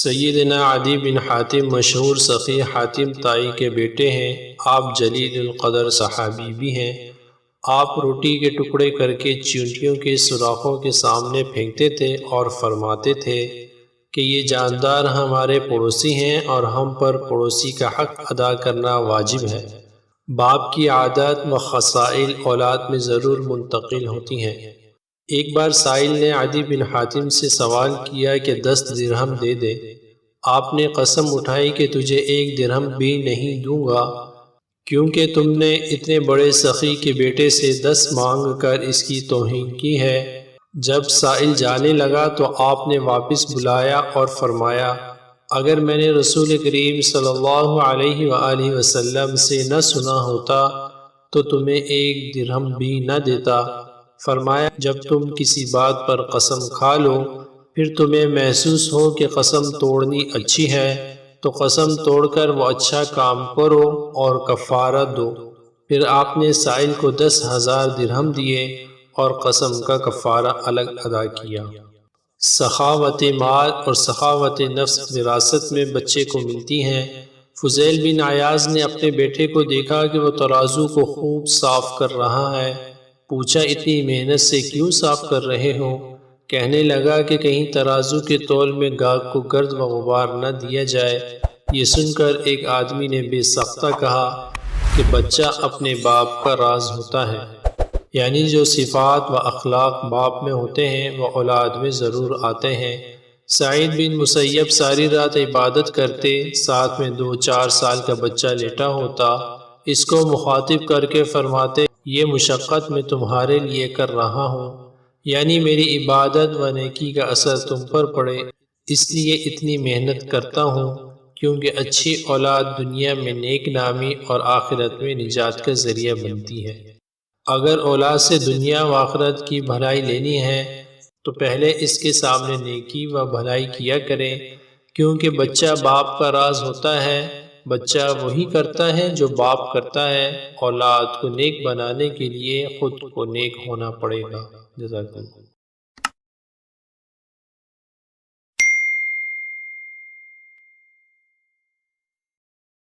سیدنا عدی بن حاتم مشہور سخی حاتم طائی کے بیٹے ہیں۔ آپ جلیل القدر صحابی بھی ہیں۔ آپ روٹی کے ٹکڑے کر کے چیونٹیوں کے سوراخوں کے سامنے پھینکتے تھے اور فرماتے تھے کہ یہ جاندار ہمارے پڑوسی ہیں اور ہم پر پڑوسی کا حق ادا کرنا واجب ہے۔ باپ کی عادات و خصائل اولاد میں ضرور منتقل ہوتی ہیں۔ ایک بار سائل نے عدی بن حاتم سے سوال کیا کہ 10 درہم دے دے۔ آپ نے قسم اٹھائی کہ تجھے 1 درہم بھی نہیں دوں گا، کیونکہ تم نے اتنے بڑے سخی کے بیٹے سے 10 مانگ کر اس کی توہین کی ہے۔ جب سائل جانے لگا تو آپ نے واپس بلایا اور فرمایا، اگر میں نے رسول کریم صلی اللہ علیہ وآلہ وسلم سے نہ سنا ہوتا تو تمہیں 1 درہم بھی نہ دیتا۔ فرمایا، جب تم کسی بات پر قسم کھا لو پھر تمہیں محسوس ہو کہ قسم توڑنی اچھی ہے تو قسم توڑ کر وہ اچھا کام کرو اور کفارہ دو۔ پھر آپ نے سائل کو 10,000 درہم دیے اور قسم کا کفارہ الگ ادا کیا۔ سخاوت مال اور سخاوت نفس وراثت میں بچے کو ملتی ہیں۔ فضیل بن عیاض نے اپنے بیٹے کو دیکھا کہ وہ ترازو کو خوب صاف کر رہا ہے۔ پوچھا، اتنی محنت سے کیوں صاف کر رہے ہو؟ کہنے لگا کہ کہیں ترازو کے تول میں گاہ کو گرد و غبار نہ دیا جائے۔ یہ سن کر ایک آدمی نے بے سختہ کہا کہ بچہ اپنے باپ کا راز ہوتا ہے، یعنی جو صفات و اخلاق باپ میں ہوتے ہیں وہ اولاد میں ضرور آتے ہیں۔ سعید بن مسیب ساری رات عبادت کرتے، ساتھ میں 2-4 سال کا بچہ لیٹا ہوتا۔ اس کو مخاطب کر کے فرماتے، یہ مشقت میں تمہارے لیے کر رہا ہوں، یعنی میری عبادت و نیکی کا اثر تم پر پڑے، اس لیے اتنی محنت کرتا ہوں، کیونکہ اچھی اولاد دنیا میں نیک نامی اور آخرت میں نجات کا ذریعہ بنتی ہے۔ اگر اولاد سے دنیا و آخرت کی بھلائی لینی ہے تو پہلے اس کے سامنے نیکی و بھلائی کیا کریں، کیونکہ بچہ باپ کا راز ہوتا ہے۔ بچہ وہی کرتا ہے جو باپ کرتا ہے۔ اولاد کو نیک بنانے کے لیے خود کو نیک ہونا پڑے گا۔ جزاک اللہ۔